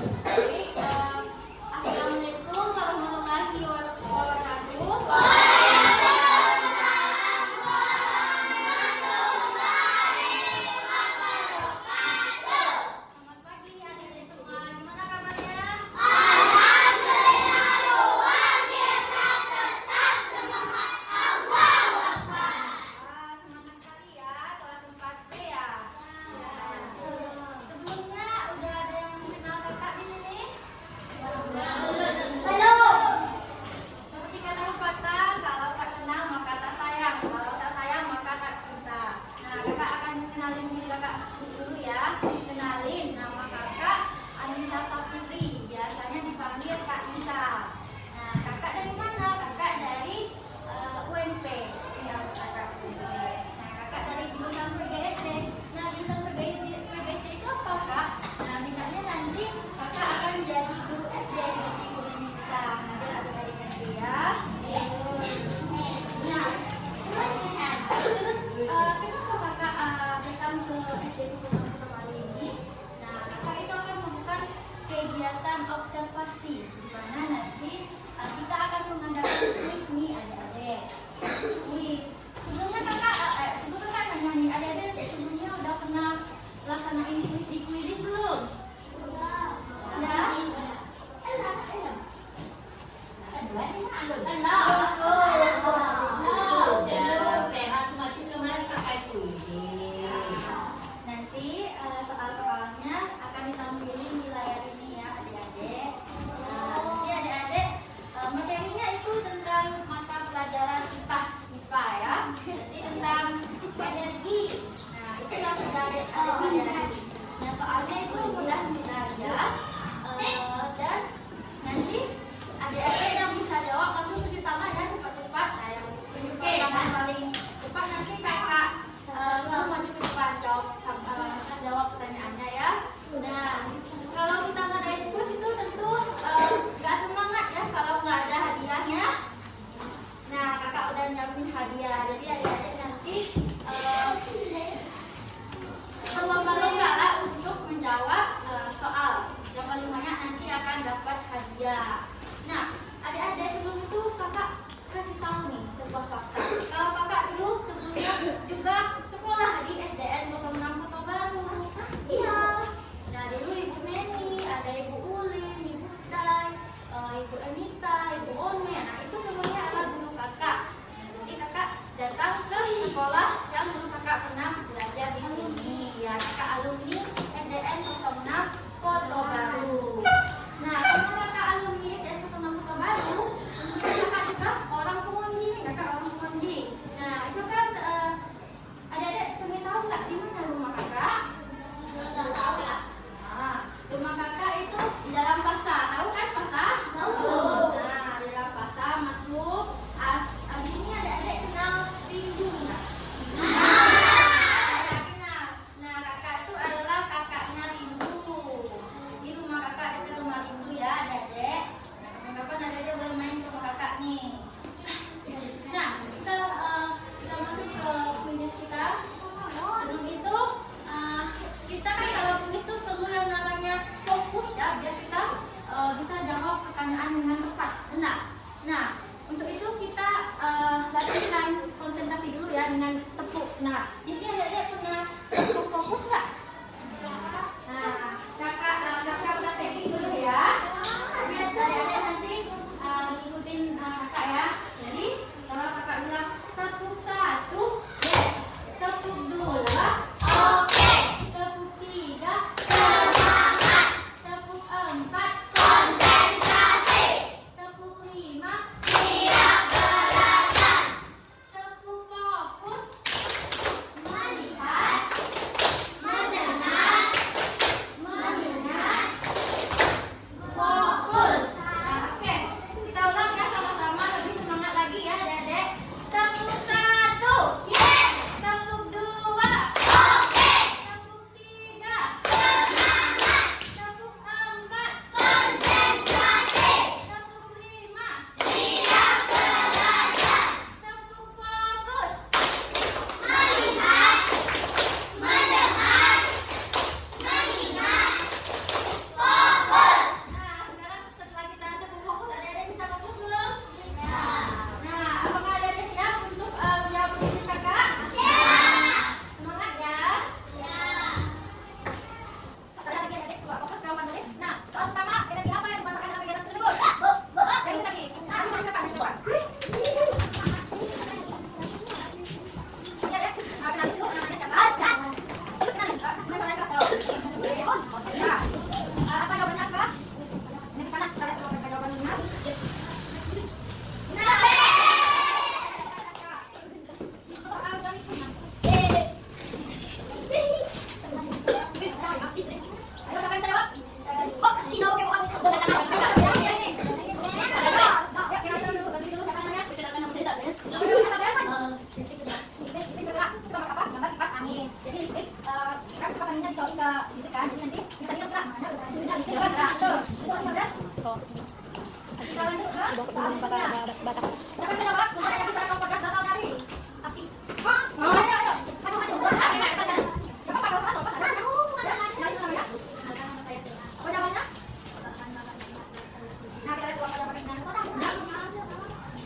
Baik, Assalamualaikum warahmatullahi wabarakatuh. Selamat pagi adik-adik semua. Gimana kabarnya? Semangat sekali ya, kelas 4B ya. Sebelumnya udah ada yang kenal kakak di sini? Seperti kata pepatah, kalau tak kenal maka tak sayang, kalau tak sayang maka tak cinta. Nah, kakak akan kenalin diri kakak dulu ya. Kenalin, nama kakak Anissa Safitri, biasanya dipanggil Kak Nisa. Nah, kakak dari mana? Kakak dari UMP. Ya, kakak UMP. Nah, kakak dari jurusan PGSD. Nah, jurusan PGSD itu apa, Kak? Nah, tingkatnya nanti kakak akan jadi guru SD seperti guru ini kita mengajar adik-adik nanti ya. Nah, terus kenapa kakak datang ke SD Kusuma kali ini? Nah, kakak itu akan melakukan kegiatan observasi di mana nanti kita akan mengadakan kuis nih adik-adik. Kuis. Sebelumnya kakak nanya nih adik-adik sebelumnya udah pernah laksanain kuis di Quidditch belum? Sudah? Nanti soal-soalnya akan ditampilin di layar ini ya adik-adik. Nah, nanti adik-adik materinya itu tentang mata pelajaran IPA ya. Jadi tentang energi. Nah, itu yang sudah adik pelajari. Nah, soalnya itu mudah-mudah aja. Dan nanti adik-adik yang bisa jawab langsung cuci tangan ya cepat-cepat. Nah, yang cuci tangan paling cepat nanti kakak semua maju ke depan jawab pertanyaannya ya. Nah, kalau kita ngadain kuis itu tentu nggak semangat ya kalau nggak ada hadiahnya. Nah, kakak udah nyiapin hadiah. Jadi adik-adik nanti berlomba-lomba lah untuk menjawab soal. Yang paling banyak nanti akan dapat hadiah. Nah, adik-adik sebelum itu kakak kasih tahu nih sebuah fakta. Kalau kakak dulu sebelumnya juga sekolah di SDN 06 Kota Baru. Iya. Nah, dulu Ibu Neni, ada Ibu Ulin, Ibu Dai, Ibu Emita, Ibu One. Nah, itu semuanya adalah guru kakak. Nah, jadi kakak datang ke sekolah yang dulu kakak pernah belajar di sini. Ya, kakak alumni SDN 06 Kota Baru. Nah, karena kakak alumni SDN 06 Kota Baru, tentunya kakak juga orang pengunji nih, kakak orang pengunji. Nah, itu kan adik-adik sampai tahu nggak di mana rumah kakak? Nah, rumah kakak itu di dalam pasar. Tahu kan pasar? Tahu. Nah, di dalam pasar masuk. Di sini adik-adik kenal Rindu nggak? Nah, kenal. Nah, kakak itu adalah kakaknya Rindu. Di rumah kakak itu rumah Rindu ya adik-adik. Nah, kapan adik-adik boleh main ke rumah kakak nih. Nah, kita masuk ke kuis kita. Sebelum itu kita kan kalau tulis itu perlu yang namanya fokus ya biar kita bisa jawab pertanyaan dengan tepat, benar. Nah, untuk itu kita latihan konsentrasi dulu ya dengan tepuk. Nah, jadi adik-adik punya tepuk fokus nggak? Nah, kakak praktekin dulu ya. Jadi adik-adik nanti ngikutin kakak ya. Jadi kalau kakak bilang tepuk 1, yes. Tepuk 2, oke. Tepuk 3, semangat. Tepuk 4, konsentrasi. Tepuk 5, Tuh, itu ada. Oh. Kita lanjut ke Belum bakal batak. siapa yang menjawab? Cuma yang kita akan pegang bakal dari api. Ayo, ayo. Maju, maju. Apa pakai apa? Apa namanya? Nah, kita lihat apa namanya.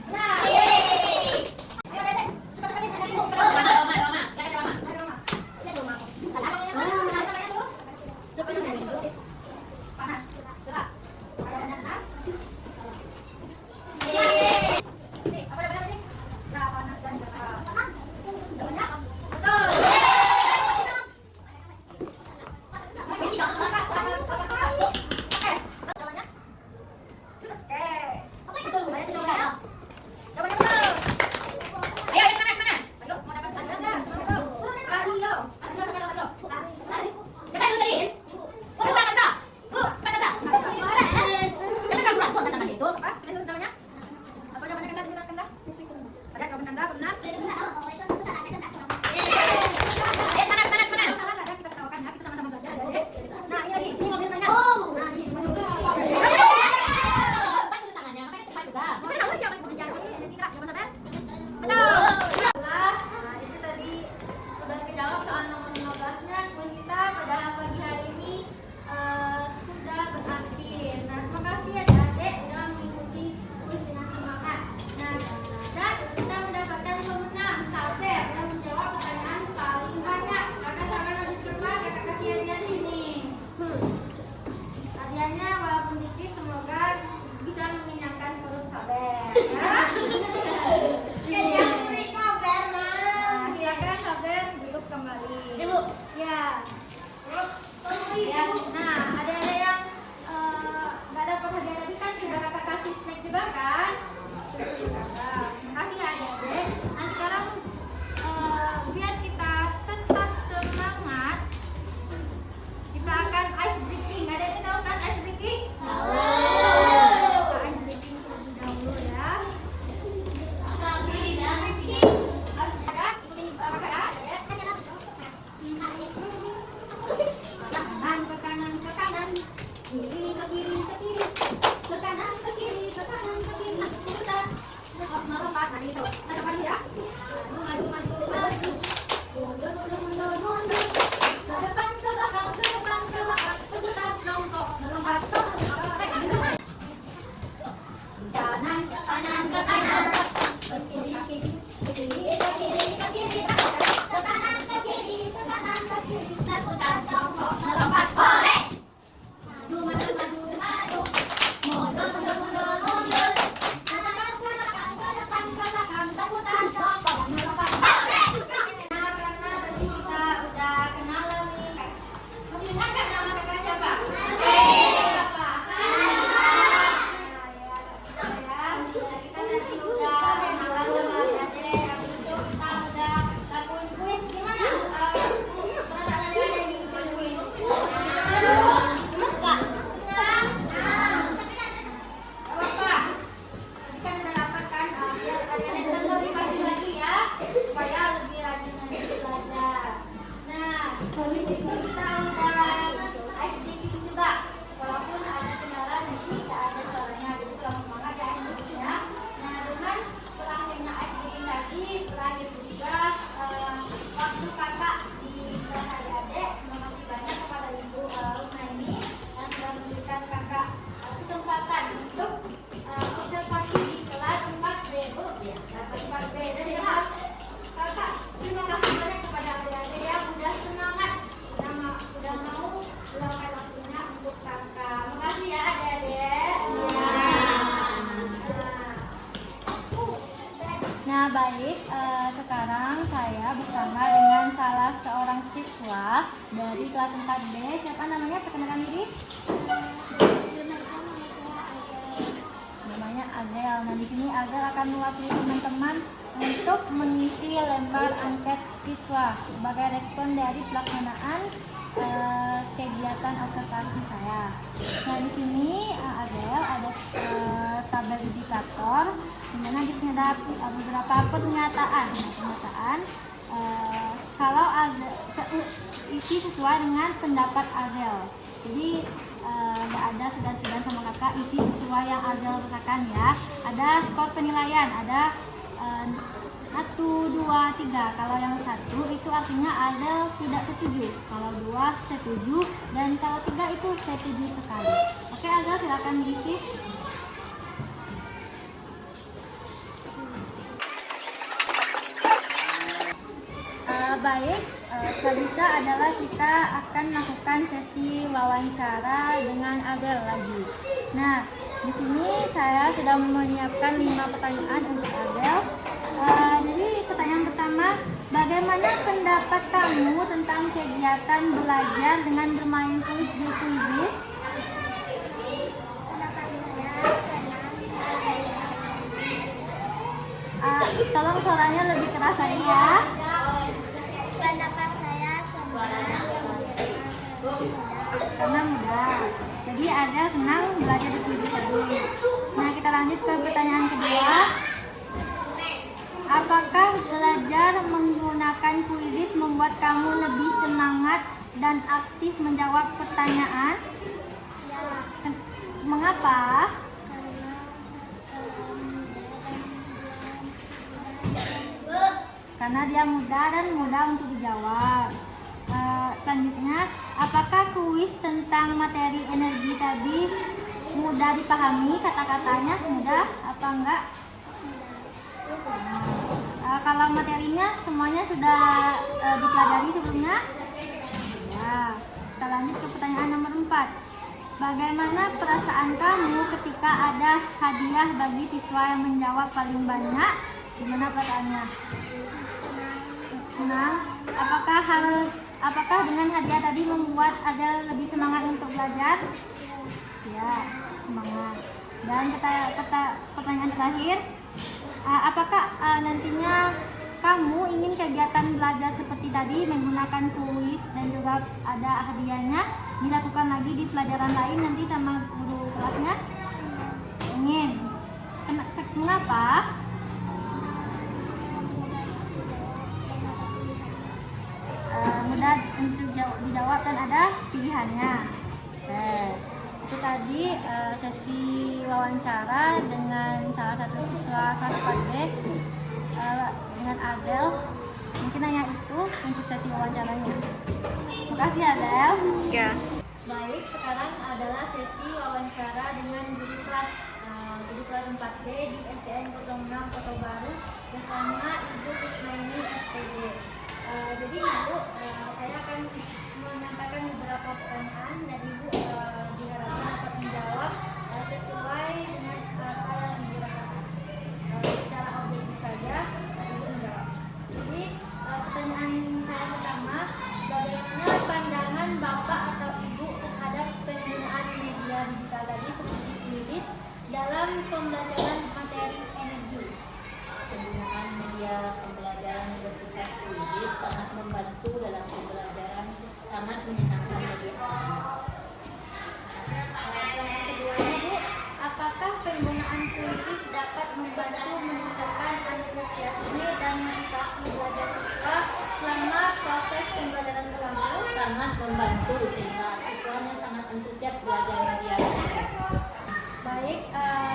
Nah, ayo Dedek. Cepat sekali Dedek. Oma. Ada Oma. Panas. Gerak. Ada banyak kan? Ini, apa namanya ini? Nah, panas dan gerak. Ada banyak? Betul. Nah, ini lagi. Ini mobil tanya. Nah, ini maju. Nah, itu tadi udah kejawab soal nomor 15-nya. Kuis kita pada pagi hari ini sudah berakhir. Nah, terima kasih ya adik sudah mengikuti kuis dengan semangat. Nah, dan kita mendapatkan pemenang Saber yang menjawab pertanyaan paling banyak. Kakak Saber harus coba kakak kasih hadiah ini. Hadiahnya walaupun dikit semoga bisa mengenyangkan perut Saber. Ya. Silakan Saber duduk kembali. Ya. Ya. Nah, ada yang nggak dapat hadiah tadi kan sudah kakak kasih snack juga kan? Makasih ya adik-adik. Nah sekarang biar kita tetap semangat, kita akan ice breaking. Adik-adik tahu kan ice breaking? Tahu. Kita ice breaking terlebih dahulu ya. Kanan ke kanan, kiri ke kiri ke kiri, ke kanan ke kiri, ke kanan ke kiri. Kita melompat tadi itu. Kita coba dulu ya. Maju, maju, maju. Mundur, mundur, mundur, mundur. Ke depan, ke belakang, ke depan, ke belakang. Sebentar, jongkok, melompat, kanan, ke kanan, ke kanan. Ke kiri, ke kiri, ke kiri, ke kiri, ke kiri. Ke kanan, ke kiri, ke kanan, ke kiri. Sebentar, jongkok, melompat. Maju, maju, maju, maju. Mundur, mundur, mundur, mundur. Ke depan, ke belakang, ke depan, ke belakang. Sebentar, jongkok, melompat. Nah, karena tadi kita udah kenalan nih. Masih ingat nggak nama kakak siapa? Siapa? Kita tadi udah kenalan sama adik. Habis itu kita udah lakuin kuis. Gimana? Perasaan adik ada di kuis? Senang? Gak apa-apa. Tadi kan udah dapat kan? Biar adik-adik tetap motivasi lagi ya, supaya lebih rajin lagi belajar. Nah, habis itu kita udah ice breaking juga. Walaupun ada kendala di sini nggak ada suaranya, jadi kurang semangat ya intinya. Nah, dengan berakhirnya ice breaking tadi, berakhir juga waktu kakak di kelas adik-adik. Terima kasih banyak kepada Ibu Naimi yang sudah memberikan kakak kesempatan untuk observasi di kelas 4B. Oh, ya, kelas 4B. Dan juga kakak, terima kasih banyak kepada adik-adik yang udah semangat, udah mau luangkan waktunya untuk kakak. Makasih ya adik-adik. Nah baik, sekarang saya bersama dengan salah seorang siswa dari kelas 4B. Siapa namanya? Perkenalkan diri. Namanya Adel. Nah di sini Adel akan mewakili teman-teman untuk mengisi lembar angket siswa sebagai respon dari pelaksanaan kegiatan observasi saya. Nah di sini Adel ada tabel indikator, di mana di sini ada beberapa pernyataan. Kalau ada isi sesuai dengan pendapat Adel. Jadi nggak ada segan-segan sama kakak, isi sesuai yang Adel rasakan ya. Ada skor penilaian, ada 1, 2, 3. Kalau yang 1 itu artinya Adel tidak setuju, kalau 2 setuju, dan kalau 3 itu setuju sekali. Oke Adel, silakan diisi. Baik, selanjutnya adalah kita akan melakukan sesi wawancara dengan Adel lagi. Nah, di sini saya sudah menyiapkan 5 pertanyaan untuk Adel. Jadi pertanyaan pertama, bagaimana pendapat kamu tentang kegiatan belajar dengan bermain kuis di Quizizz? Tolong suaranya lebih keras lagi ya. Pendapat saya sebenarnya Karena mudah. Jadi ada senang belajar di Quizizz tadi. Nah, kita lanjut ke pertanyaan kedua. Apakah belajar menggunakan Quizizz membuat kamu lebih semangat dan aktif menjawab pertanyaan? Mengapa? Karena dia mudah dan mudah untuk dijawab. Selanjutnya, apakah kuis tentang materi energi tadi mudah dipahami, kata-katanya mudah apa enggak? Kalau materinya semuanya sudah dipelajari sebelumnya? Ya. Kita lanjut ke pertanyaan nomor 4. Bagaimana perasaan kamu ketika ada hadiah bagi siswa yang menjawab paling banyak? Gimana perasaannya? Senang. Apakah dengan hadiah tadi membuat Adel lebih semangat untuk belajar? Ya, semangat. Dan pertanyaan terakhir, apakah nantinya kamu ingin kegiatan belajar seperti tadi menggunakan kuis dan juga ada hadiahnya dilakukan lagi di pelajaran lain nanti sama guru kelasnya? Ingin. Mengapa? Mudah untuk dijawab dan ada pilihannya. Itu tadi sesi wawancara dengan salah satu siswa kelas 4B dengan Adel. Mungkin hanya itu untuk sesi wawancaranya. Makasih Adel. ya. Baik, sekarang adalah sesi wawancara dengan guru kelas 4B di SDN 06 Kota Baru bersama Ibu Kusnaini SPD. Jadi Ibu, saya akan menyampaikan beberapa pertanyaan dan Ibu diharapkan dapat menjawab sesuai dengan apa yang Ibu rasakan. Secara objektif saja Ibu menjawab. Jadi pertanyaan saya pertama, bagaimana pandangan Bapak atau Ibu terhadap penggunaan media digital tadi seperti Quizizz dalam pembelajaran materi energi? Penggunaan media pembelajaran bersifat Quizizz sangat membantu dalam pembelajaran, sangat menyenangkan bagi anak. Pertanyaan keduanya Bu, apakah penggunaan Quizizz dapat membantu meningkatkan antusiasme dan motivasi belajar siswa selama proses pembelajaran berlangsung? Sangat membantu sehingga siswanya sangat antusias belajar media tersebut. Baik,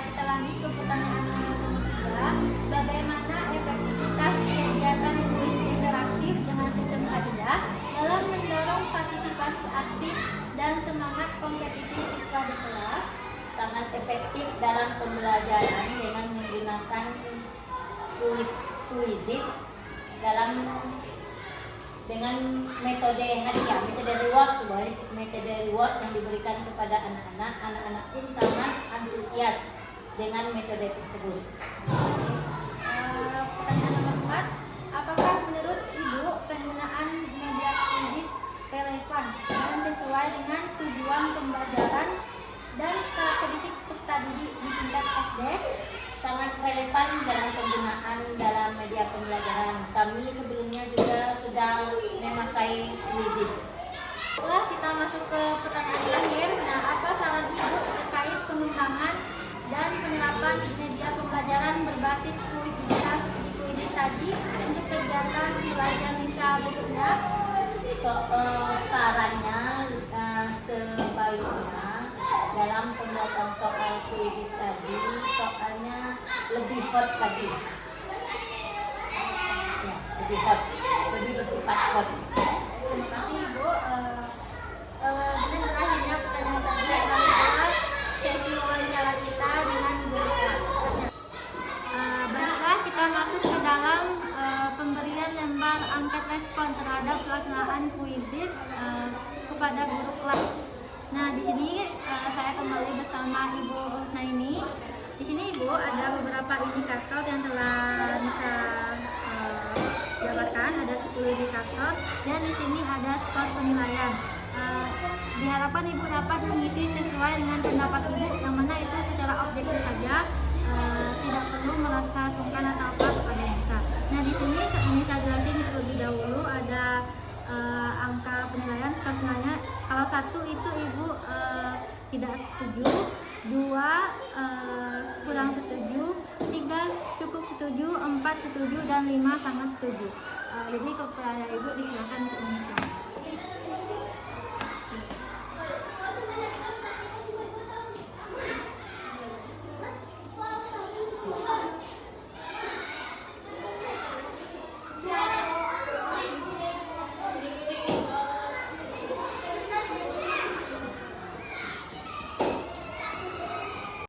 kita lanjut ke pertanyaan nomor 3. Bagaimana efektivitas kegiatan kuis interaktif dengan sistem hadiah dalam mendorong partisipasi aktif dan semangat kompetitif siswa di kelas? Sangat efektif dalam pembelajaran dengan menggunakan Quizizz dengan metode hadiah, metode reward yang diberikan kepada anak-anak pun sangat antusias dengan metode tersebut. Pertanyaan nomor 4, apakah menurut Ibu penggunaan media Quizizz relevan dan sesuai dengan tujuan pembelajaran dan karakteristik peserta didik di tingkat SD? Sangat relevan dalam penggunaan dalam media pembelajaran. Kami sebelumnya juga sudah memakai Quizizz. Setelah kita masuk ke pertanyaan terakhir, nah apa saran Ibu terkait pengembangan dan penerapan media pembelajaran berbasis kuis digital seperti Quizizz tadi untuk kegiatan belajar bisa berikutnya? Sarannya sebaiknya dalam pembuatan soal kuis tadi soalnya lebih hot lagi. Ya, lebih hot, lebih bersifat hot. Terima kasih Ibu. Dengan berakhirnya pertanyaan tadi adalah sesi wawancara kita dengan Ibu Rika. Baiklah, kita masuk ke dalam pemberian lembar angket respon terhadap pelaksanaan kuisis kepada guru kelas. Nah, di sini saya kembali bersama Ibu Husnaini. Di sini Ibu ada beberapa indikator yang telah bisa jabarkan, ada 10 indikator dan di sini ada skor penilaian. Diharapkan Ibu dapat mengisi sesuai dengan pendapat Ibu, yang mana itu secara objektif saja, tidak perlu merasa sungkan atau apa kepada kita. Nah, di sini ini saya jelasin terlebih dahulu ada angka penilaian, skor penilaian. Kalau 1 itu Ibu tidak setuju, 2 kurang setuju, 3 cukup setuju, 4 setuju, dan 5 sangat setuju. Jadi kepada Ibu disilakan untuk mengisi.